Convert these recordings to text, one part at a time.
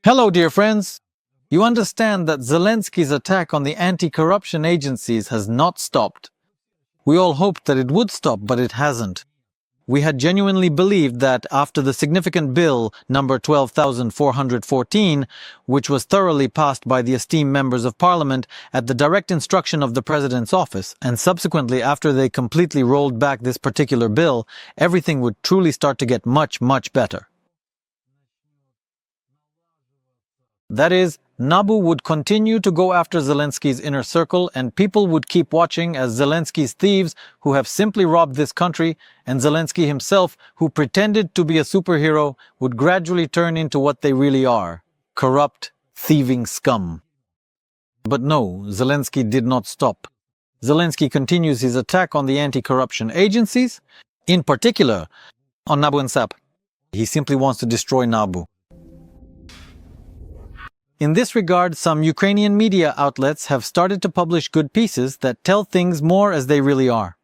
Hello, dear friends. You understand that Zelenskyy's attack on the anti-corruption agencies has not stopped. We all hoped that it would stop, but it hasn't. We had genuinely believed that after the significant bill number 12,414, which was thoroughly passed by the esteemed members of parliament at the direct instruction of the president's office, and subsequently after they completely rolled back this particular bill, everything would truly start to get much, much better. That is, Nabu would continue to go after Zelenskyy's inner circle, and people would keep watching as Zelenskyy's thieves, who have simply robbed this country, and Zelensky himself, who pretended to be a superhero, would gradually turn into what they really are: corrupt, thieving scum. But no, Zelensky did not stop. Zelensky continues his attack on the anti-corruption agencies, in particular on Nabu and Sap. He simply wants to destroy Nabu. In this regard, some Ukrainian media outlets have started to publish good pieces that tell things more as they really are.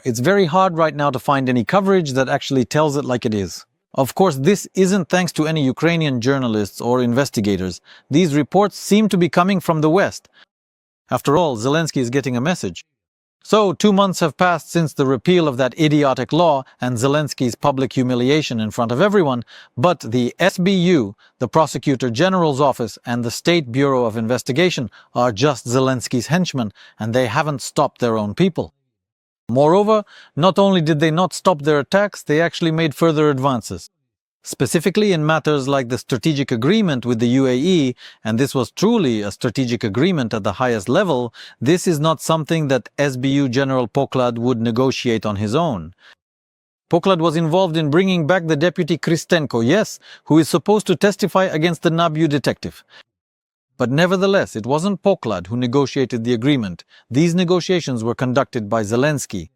It's very hard right now to find any coverage that actually tells it like it is. Of course, this isn't thanks to any Ukrainian journalists or investigators. These reports seem to be coming from the West. After all, Zelensky is getting a message. So, 2 months have passed since the repeal of that idiotic law and Zelenskyy's public humiliation in front of everyone, but the SBU, the Prosecutor General's Office, and the State Bureau of Investigation are just Zelenskyy's henchmen, and they haven't stopped their own people. Moreover, not only did they not stop their attacks, they actually made further advances. Specifically in matters like the strategic agreement with the UAE, and this was truly a strategic agreement at the highest level, this is not something that SBU General Poklad would negotiate on his own. Poklad was involved in bringing back the deputy Kristenko, yes, who is supposed to testify against the Nabu detective. But nevertheless, it wasn't Poklad who negotiated the agreement. These negotiations were conducted by Zelensky.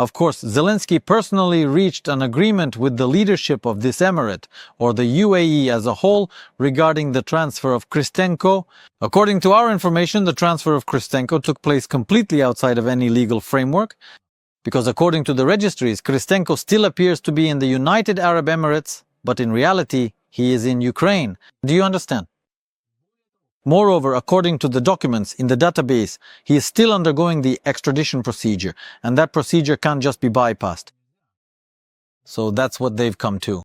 Of course, Zelensky personally reached an agreement with the leadership of this emirate, or the UAE as a whole, regarding the transfer of Kristenko. According to our information, the transfer of Kristenko took place completely outside of any legal framework, because according to the registries, Kristenko still appears to be in the United Arab Emirates, but in reality, he is in Ukraine. Do you understand? Moreover, according to the documents in the database, he is still undergoing the extradition procedure, and that procedure can't just be bypassed. So that's what they've come to.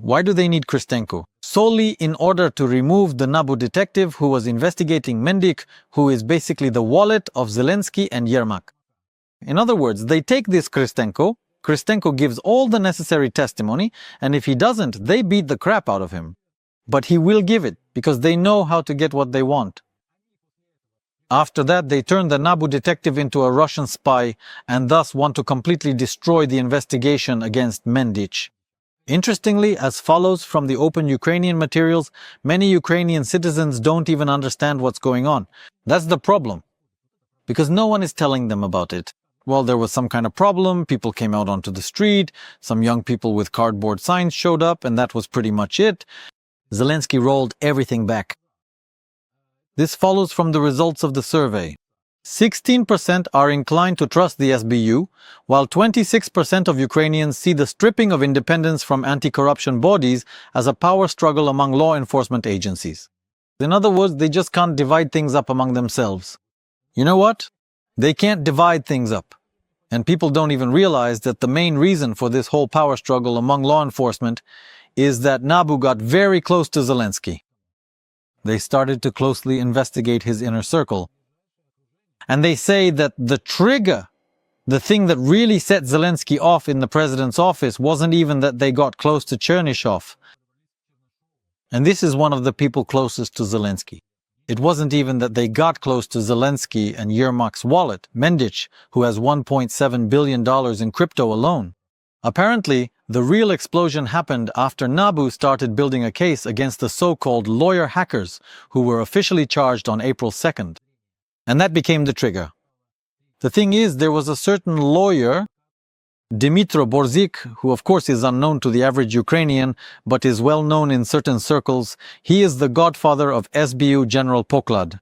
Why do they need Kristenko? Solely in order to remove the Nabu detective who was investigating Mendik, who is basically the wallet of Zelensky and Yermak. In other words, they take this Kristenko gives all the necessary testimony, and if he doesn't, they beat the crap out of him. But he will give it, because they know how to get what they want. After that, they turn the Nabu detective into a Russian spy, and thus want to completely destroy the investigation against Mendik. Interestingly, as follows from the open Ukrainian materials, many Ukrainian citizens don't even understand what's going on. That's the problem, because no one is telling them about it. Well, there was some kind of problem, people came out onto the street, some young people with cardboard signs showed up, and that was pretty much it. Zelensky rolled everything back. This follows from the results of the survey. 16% are inclined to trust the SBU, while 26% of Ukrainians see the stripping of independence from anti-corruption bodies as a power struggle among law enforcement agencies. In other words, they just can't divide things up among themselves. You know what? They can't divide things up. And people don't even realize that the main reason for this whole power struggle among law enforcement is that Nabu got very close to Zelensky. They started to closely investigate his inner circle. And they say that the trigger, the thing that really set Zelensky off in the president's office, wasn't even that they got close to Chernyshov. And this is one of the people closest to Zelensky. It wasn't even that they got close to Zelensky and Yermak's wallet, Mendik, who has $1.7 billion in crypto alone. Apparently, the real explosion happened after Nabu started building a case against the so-called lawyer hackers who were officially charged on April 2nd. And that became the trigger. The thing is, there was a certain lawyer, Dmytro Borzik, who of course is unknown to the average Ukrainian, but is well known in certain circles. He is the godfather of SBU General Poklad.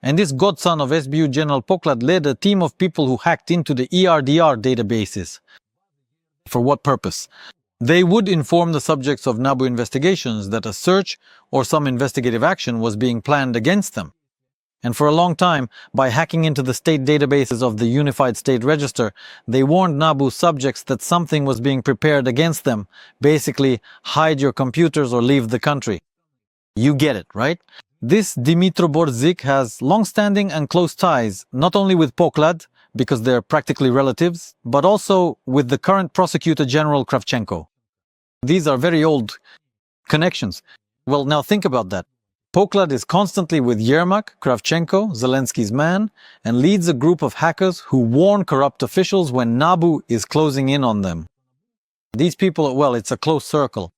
And this godson of SBU General Poklad led a team of people who hacked into the ERDR databases. For what purpose? They would inform the subjects of NABU investigations that a search or some investigative action was being planned against them. And for a long time, by hacking into the state databases of the Unified State Register, they warned NABU subjects that something was being prepared against them. Basically, hide your computers or leave the country. You get it, right? This Dimitro Borzik has long-standing and close ties, not only with Poklad, because they're practically relatives, but also with the current Prosecutor General Kravchenko. These are very old connections. Well, now think about that. Poklad is constantly with Yermak, Kravchenko, Zelenskyy's man, and leads a group of hackers who warn corrupt officials when NABU is closing in on them. These people, well, it's a close circle.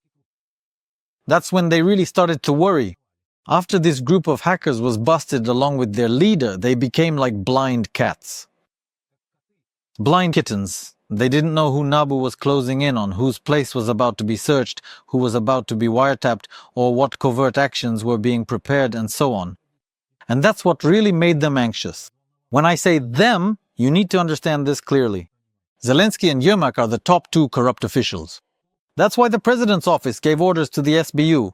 That's when they really started to worry. After this group of hackers was busted along with their leader, they became like blind cats. Blind kittens. They didn't know who NABU was closing in on, whose place was about to be searched, who was about to be wiretapped, or what covert actions were being prepared, and so on. And that's what really made them anxious. When I say them, you need to understand this clearly. Zelenskiy and Yermak are the top two corrupt officials. That's why the President's office gave orders to the SBU.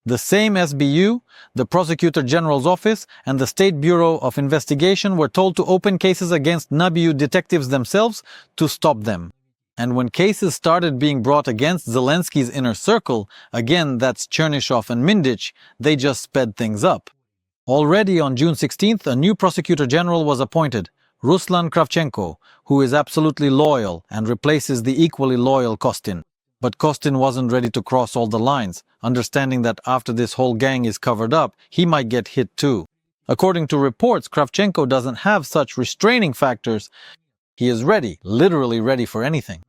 The same SBU, the Prosecutor General's office, and the State Bureau of Investigation were told to open cases against NABU detectives themselves to stop them. And when cases started being brought against Zelenskyy's inner circle, again that's Chernyshov and Mindich, they just sped things up. Already on June 16th, a new Prosecutor General was appointed, Ruslan Kravchenko, who is absolutely loyal and replaces the equally loyal Kostin. But Kostin wasn't ready to cross all the lines, understanding that after this whole gang is covered up, he might get hit too. According to reports, Kravchenko doesn't have such restraining factors. He is ready, literally ready for anything.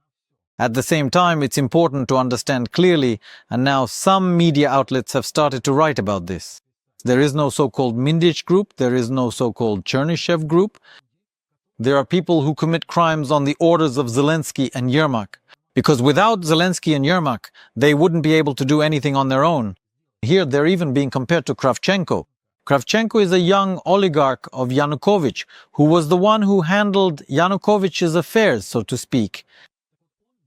At the same time, it's important to understand clearly, and now some media outlets have started to write about this. There is no so-called Mindich group, there is no so-called Chernyshov group. There are people who commit crimes on the orders of Zelenskiy and Yermak. Because without Zelenskiy and Yermak, they wouldn't be able to do anything on their own. Here, they're even being compared to Kravchenko. Kravchenko is a young oligarch of Yanukovych, who was the one who handled Yanukovych's affairs, so to speak.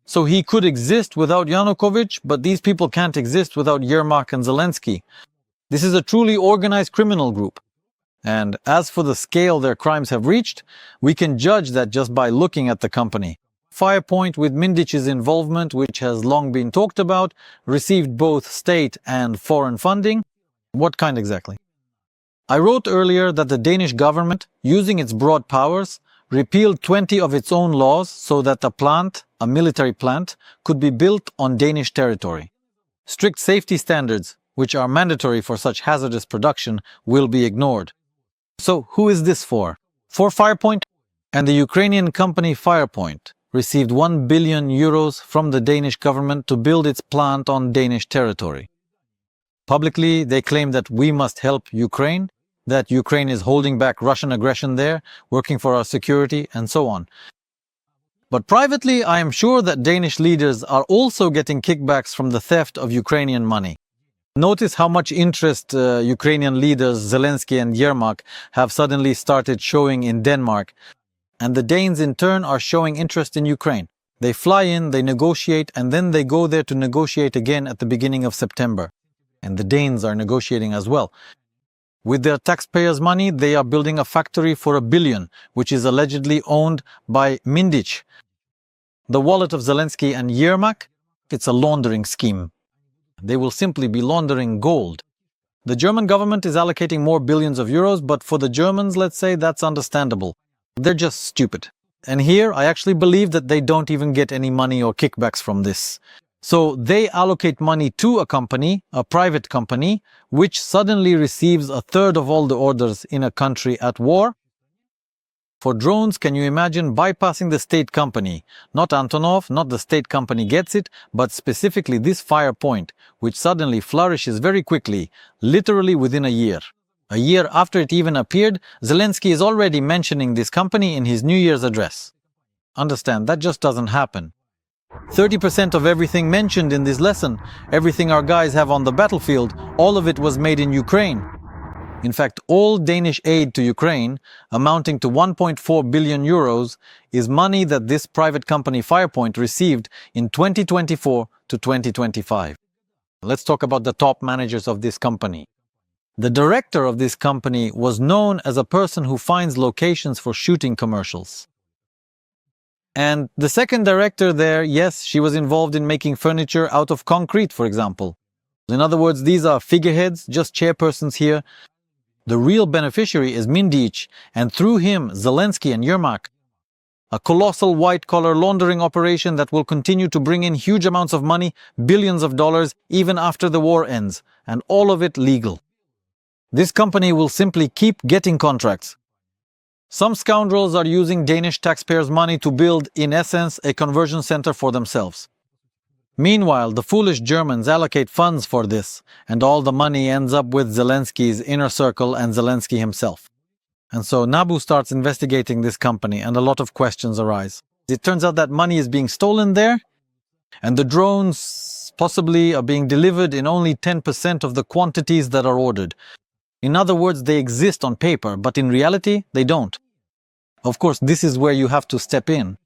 So he could exist without Yanukovych, but these people can't exist without Yermak and Zelenskiy. This is a truly organized criminal group. And as for the scale their crimes have reached, we can judge that just by looking at the company. Firepoint, with Mindich's involvement, which has long been talked about, received both state and foreign funding. What kind exactly? I wrote earlier that the Danish government, using its broad powers, repealed 20 of its own laws so that a plant, a military plant, could be built on Danish territory. Strict safety standards, which are mandatory for such hazardous production, will be ignored. So who is this for? For Firepoint? And the Ukrainian company Firepoint received 1 billion euros from the Danish government to build its plant on Danish territory. Publicly, they claim that we must help Ukraine, that Ukraine is holding back Russian aggression there, working for our security, and so on. But privately, I am sure that Danish leaders are also getting kickbacks from the theft of Ukrainian money. Notice how much interest Ukrainian leaders Zelenskiy and Yermak have suddenly started showing in Denmark. And the Danes in turn are showing interest in Ukraine. They fly in, they negotiate, and then they go there to negotiate again at the beginning of September. And the Danes are negotiating as well. With their taxpayers' money, they are building a factory for 1 billion, which is allegedly owned by Mindich. The wallet of Zelenskiy and Yermak, it's a laundering scheme. They will simply be laundering gold. The German government is allocating more billions of euros, but for the Germans, let's say, that's understandable. They're just stupid. And here, I actually believe that they don't even get any money or kickbacks from this. So they allocate money to a company, a private company, which suddenly receives a third of all the orders in a country at war. For drones, can you imagine bypassing the state company? Not Antonov, not the state company gets it, but specifically this Firepoint, which suddenly flourishes very quickly, literally within a year. A year after it even appeared, Zelenskiy is already mentioning this company in his New Year's address. Understand, that just doesn't happen. 30% of everything mentioned in this lesson, everything our guys have on the battlefield, all of it was made in Ukraine. In fact, all Danish aid to Ukraine, amounting to 1.4 billion euros, is money that this private company Firepoint received in 2024 to 2025. Let's talk about the top managers of this company. The director of this company was known as a person who finds locations for shooting commercials. And the second director there, yes, she was involved in making furniture out of concrete, for example. In other words, these are figureheads, just chairpersons here. The real beneficiary is Mindich, and through him, Zelenskiy and Yermak. A colossal white-collar laundering operation that will continue to bring in huge amounts of money, billions of dollars, even after the war ends, and all of it legal. This company will simply keep getting contracts. Some scoundrels are using Danish taxpayers' money to build, in essence, a conversion center for themselves. Meanwhile, the foolish Germans allocate funds for this, and all the money ends up with Zelenskyy's inner circle and Zelenskyy himself. And so NABU starts investigating this company, and a lot of questions arise. It turns out that money is being stolen there, and the drones possibly are being delivered in only 10% of the quantities that are ordered. In other words, they exist on paper, but in reality, they don't. Of course, this is where you have to step in.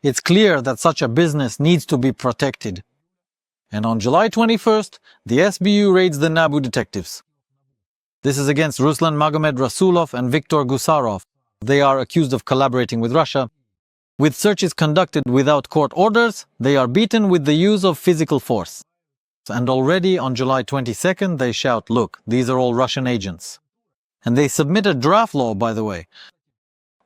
It's clear that such a business needs to be protected. And on July 21st, the SBU raids the NABU detectives. This is against Ruslan Magomed Rasulov and Viktor Gusarov. They are accused of collaborating with Russia. With searches conducted without court orders, they are beaten with the use of physical force. And already on July 22nd, they shout, "Look, these are all Russian agents." And they submit a draft law, by the way.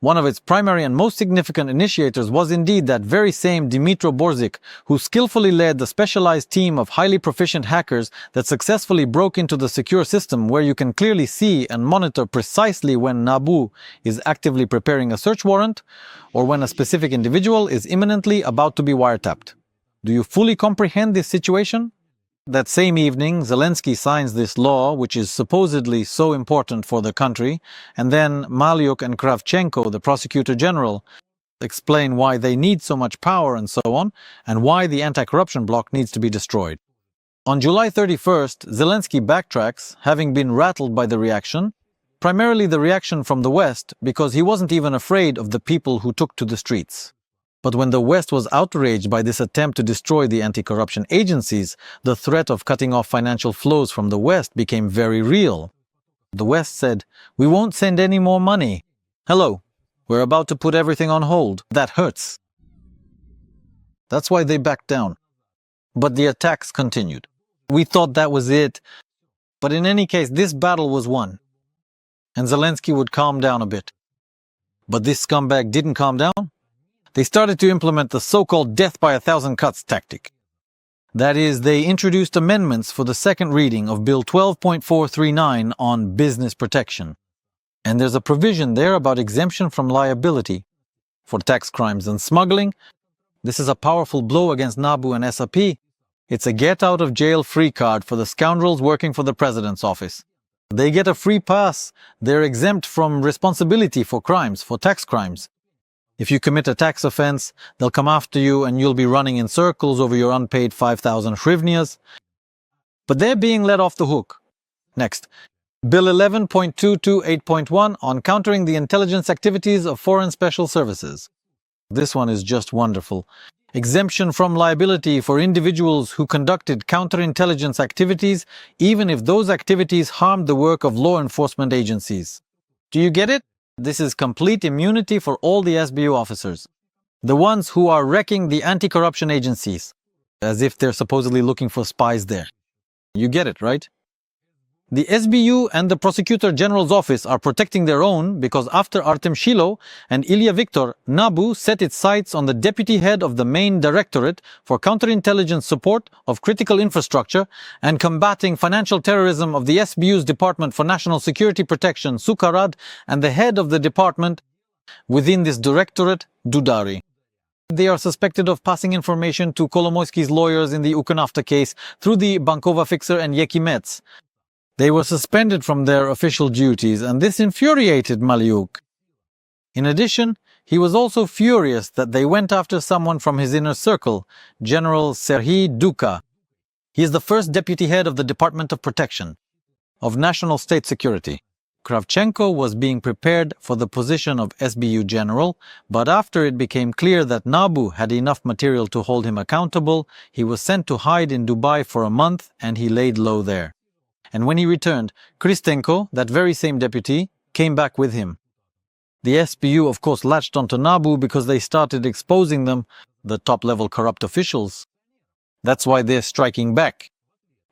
One of its primary and most significant initiators was indeed that very same Dmitro Borzik, who skillfully led the specialized team of highly proficient hackers that successfully broke into the secure system, where you can clearly see and monitor precisely when NABU is actively preparing a search warrant or when a specific individual is imminently about to be wiretapped. Do you fully comprehend this situation? That same evening, Zelenskyy signs this law, which is supposedly so important for the country, and then Malyuk and Kravchenko, the prosecutor general, explain why they need so much power and so on, and why the anti-corruption bloc needs to be destroyed. On July 31st, Zelenskyy backtracks, having been rattled by the reaction, primarily the reaction from the West, because he wasn't even afraid of the people who took to the streets. But when the West was outraged by this attempt to destroy the anti-corruption agencies, the threat of cutting off financial flows from the West became very real. The West said, "We won't send any more money. Hello, we're about to put everything on hold. That hurts." That's why they backed down. But the attacks continued. We thought that was it. But in any case, this battle was won. And Zelenskyy would calm down a bit. But this scumbag didn't calm down. They started to implement the so-called death by 1,000 cuts tactic. That is, they introduced amendments for the second reading of Bill 12.439 on business protection. And there's a provision there about exemption from liability for tax crimes and smuggling. This is a powerful blow against NABU and SAP. It's a get-out-of-jail-free card for the scoundrels working for the president's office. They get a free pass. They're exempt from responsibility for crimes, for tax crimes. If you commit a tax offense, they'll come after you and you'll be running in circles over your unpaid 5,000 hryvnias. But they're being let off the hook. Next, Bill 11.228.1 on countering the intelligence activities of foreign special services. This one is just wonderful. Exemption from liability for individuals who conducted counterintelligence activities, even if those activities harmed the work of law enforcement agencies. Do you get it? This is complete immunity for all the SBU officers. The ones who are wrecking the anti-corruption agencies, as if they're supposedly looking for spies there. You get it, right? The SBU and the Prosecutor General's office are protecting their own because after Artem Shilo and Ilya Viktor, NABU set its sights on the deputy head of the main directorate for counterintelligence support of critical infrastructure and combating financial terrorism of the SBU's Department for National Security Protection, Sukarad, and the head of the department within this directorate, Dudari. They are suspected of passing information to Kolomoisky's lawyers in the Ukhnafta case through the Bankova fixer and Yeki Metz. They were suspended from their official duties, and this infuriated Malyuk. In addition, he was also furious that they went after someone from his inner circle, General Serhiy Duka. He is the first deputy head of the Department of Protection, of National State Security. Kravchenko was being prepared for the position of SBU general, but after it became clear that NABU had enough material to hold him accountable, he was sent to hide in Dubai for a month and he laid low there. And when he returned, Kristenko, that very same deputy, came back with him. The SBU of course latched onto NABU because they started exposing them, the top-level corrupt officials. That's why they're striking back.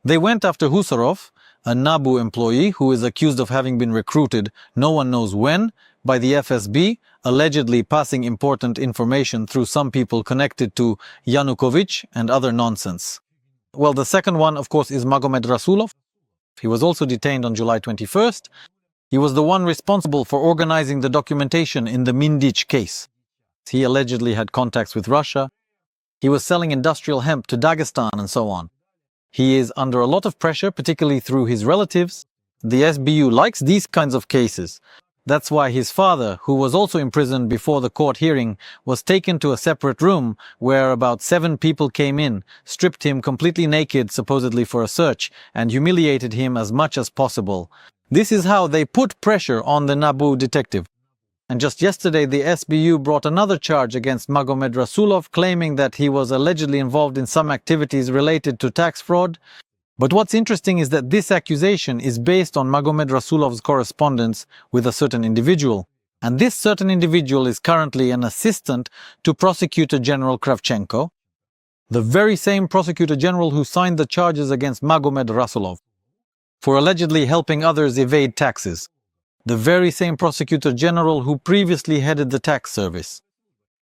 They went after Husarov, a NABU employee who is accused of having been recruited, no one knows when, by the FSB, allegedly passing important information through some people connected to Yanukovych and other nonsense. Well, the second one, of course, is Magomed Rasulov. He was also detained on July 21st. He was the one responsible for organizing the documentation in the Mindich case. He allegedly had contacts with Russia. He was selling industrial hemp to Dagestan and so on. He is under a lot of pressure, particularly through his relatives. The SBU likes these kinds of cases. That's why his father, who was also imprisoned before the court hearing, was taken to a separate room where about 7 people came in, stripped him completely naked, supposedly for a search, and humiliated him as much as possible. This is how they put pressure on the NABU detective. And just yesterday, the SBU brought another charge against Magomed Rasulov, claiming that he was allegedly involved in some activities related to tax fraud. But what's interesting is that this accusation is based on Magomed Rasulov's correspondence with a certain individual. And this certain individual is currently an assistant to Prosecutor General Kravchenko, the very same Prosecutor General who signed the charges against Magomed Rasulov for allegedly helping others evade taxes. The very same Prosecutor General who previously headed the tax service.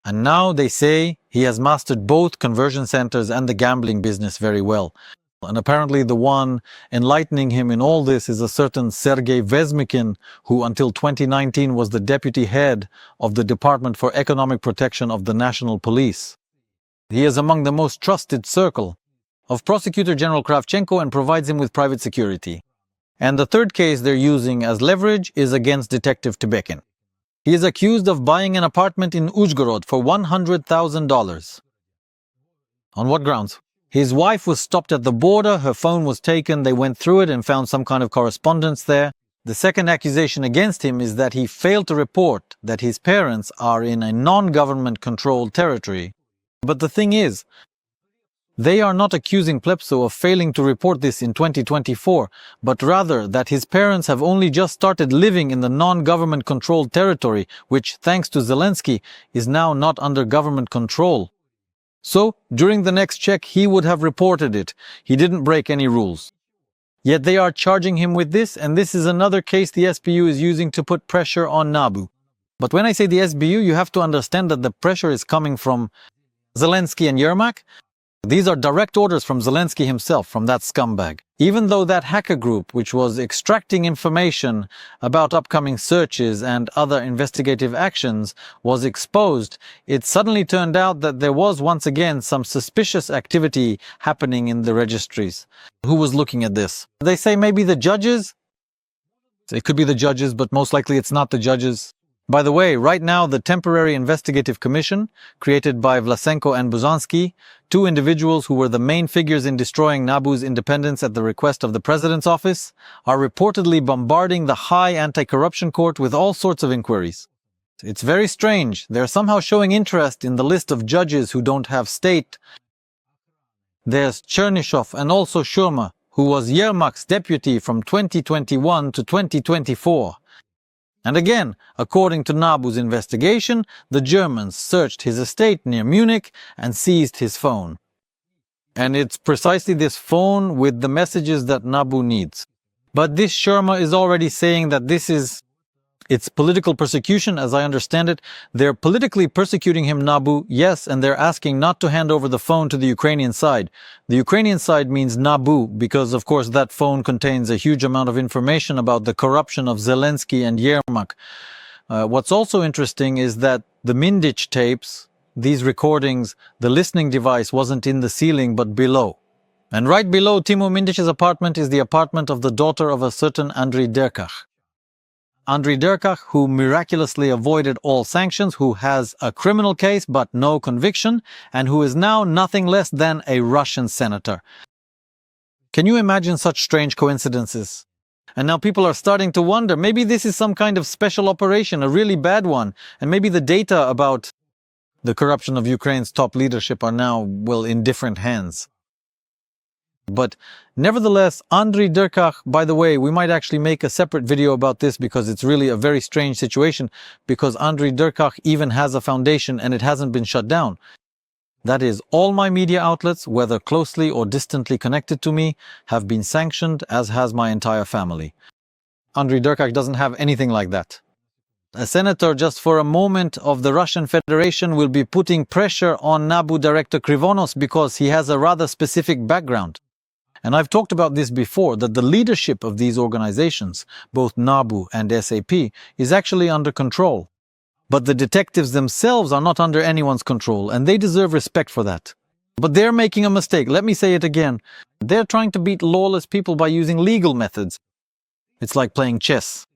And now they say he has mastered both conversion centers and the gambling business very well. And apparently the one enlightening him in all this is a certain Sergei Vezmikin, who until 2019 was the deputy head of the Department for Economic Protection of the National Police. He is among the most trusted circle of Prosecutor General Kravchenko and provides him with private security. And the third case they're using as leverage is against Detective Tebekin. He is accused of buying an apartment in Uzhgorod for $100,000. On what grounds? His wife was stopped at the border, her phone was taken, they went through it and found some kind of correspondence there. The second accusation against him is that he failed to report that his parents are in a non-government controlled territory. But the thing is, they are not accusing Plepso of failing to report this in 2024, but rather that his parents have only just started living in the non-government controlled territory, which, thanks to Zelenskiy, is now not under government control. So, during the next check, he would have reported it. He didn't break any rules. Yet they are charging him with this, and this is another case the SBU is using to put pressure on NABU. But when I say the SBU, you have to understand that the pressure is coming from Zelenskiy and Yermak. These are direct orders from Zelenskiy himself, from that scumbag. Even though that hacker group, which was extracting information about upcoming searches and other investigative actions, was exposed, it suddenly turned out that there was once again some suspicious activity happening in the registries. Who was looking at this? They say maybe the judges? It could be the judges, but most likely it's not the judges. By the way, right now the Temporary Investigative Commission, created by Vlasenko and Buzansky, 2 individuals who were the main figures in destroying NABU's independence at the request of the President's office, are reportedly bombarding the High Anti-Corruption Court with all sorts of inquiries. It's very strange. They're somehow showing interest in the list of judges who don't have state. There's Chernyshov and also Shurma, who was Yermak's deputy from 2021 to 2024. And again, according to NABU's investigation, the Germans searched his estate near Munich and seized his phone. And it's precisely this phone with the messages that NABU needs. But this Sharma is already saying that it's political persecution, as I understand it. They're politically persecuting him, NABU, yes, and they're asking not to hand over the phone to the Ukrainian side. The Ukrainian side means NABU, because of course that phone contains a huge amount of information about the corruption of Zelensky and Yermak. What's also interesting is that the Mindich tapes, these recordings, the listening device wasn't in the ceiling but below. And right below Timo Mindich's apartment is the apartment of the daughter of a certain Andriy Derkach. Andriy Derkach, who miraculously avoided all sanctions, who has a criminal case but no conviction, and who is now nothing less than a Russian senator. Can you imagine such strange coincidences? And now people are starting to wonder, maybe this is some kind of special operation, a really bad one, and maybe the data about the corruption of Ukraine's top leadership are now, well, in different hands. But nevertheless, Andriy Derkach, by the way, we might actually make a separate video about this because it's really a very strange situation, because Andriy Derkach even has a foundation and it hasn't been shut down. That is, all my media outlets, whether closely or distantly connected to me, have been sanctioned, as has my entire family. Andriy Derkach doesn't have anything like that. A senator, just for a moment, of the Russian Federation will be putting pressure on NABU director Krivonos because he has a rather specific background. And I've talked about this before, that the leadership of these organizations, both NABU and SAP, is actually under control. But the detectives themselves are not under anyone's control, and they deserve respect for that. But they're making a mistake. Let me say it again. They're trying to beat lawless people by using legal methods. It's like playing chess.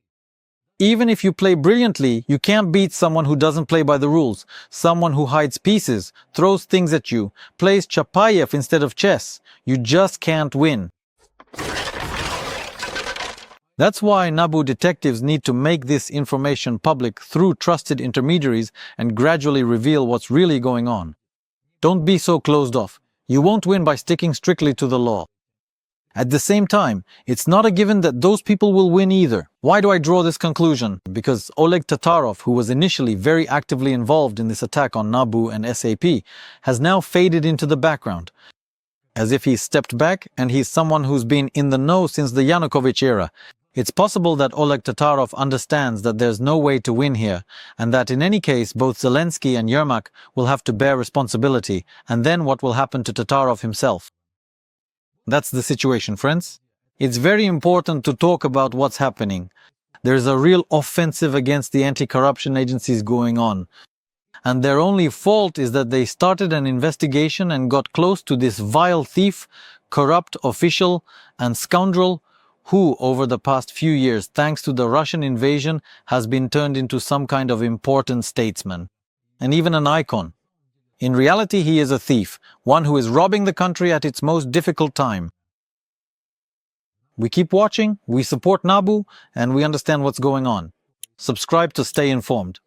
Even if you play brilliantly, you can't beat someone who doesn't play by the rules. Someone who hides pieces, throws things at you, plays Chapayev instead of chess. You just can't win. That's why NABU detectives need to make this information public through trusted intermediaries and gradually reveal what's really going on. Don't be so closed off. You won't win by sticking strictly to the law. At the same time, it's not a given that those people will win either. Why do I draw this conclusion? Because Oleg Tatarov, who was initially very actively involved in this attack on NABU and SAP, has now faded into the background, as if he's stepped back and he's someone who's been in the know since the Yanukovych era. It's possible that Oleg Tatarov understands that there's no way to win here, and that in any case both Zelensky and Yermak will have to bear responsibility, and then what will happen to Tatarov himself? That's the situation, friends. It's very important to talk about what's happening. There's a real offensive against the anti-corruption agencies going on. And their only fault is that they started an investigation and got close to this vile thief, corrupt official, and scoundrel who, over the past few years, thanks to the Russian invasion, has been turned into some kind of important statesman, and even an icon. In reality, he is a thief, one who is robbing the country at its most difficult time. We keep watching, we support NABU, and we understand what's going on. Subscribe to stay informed.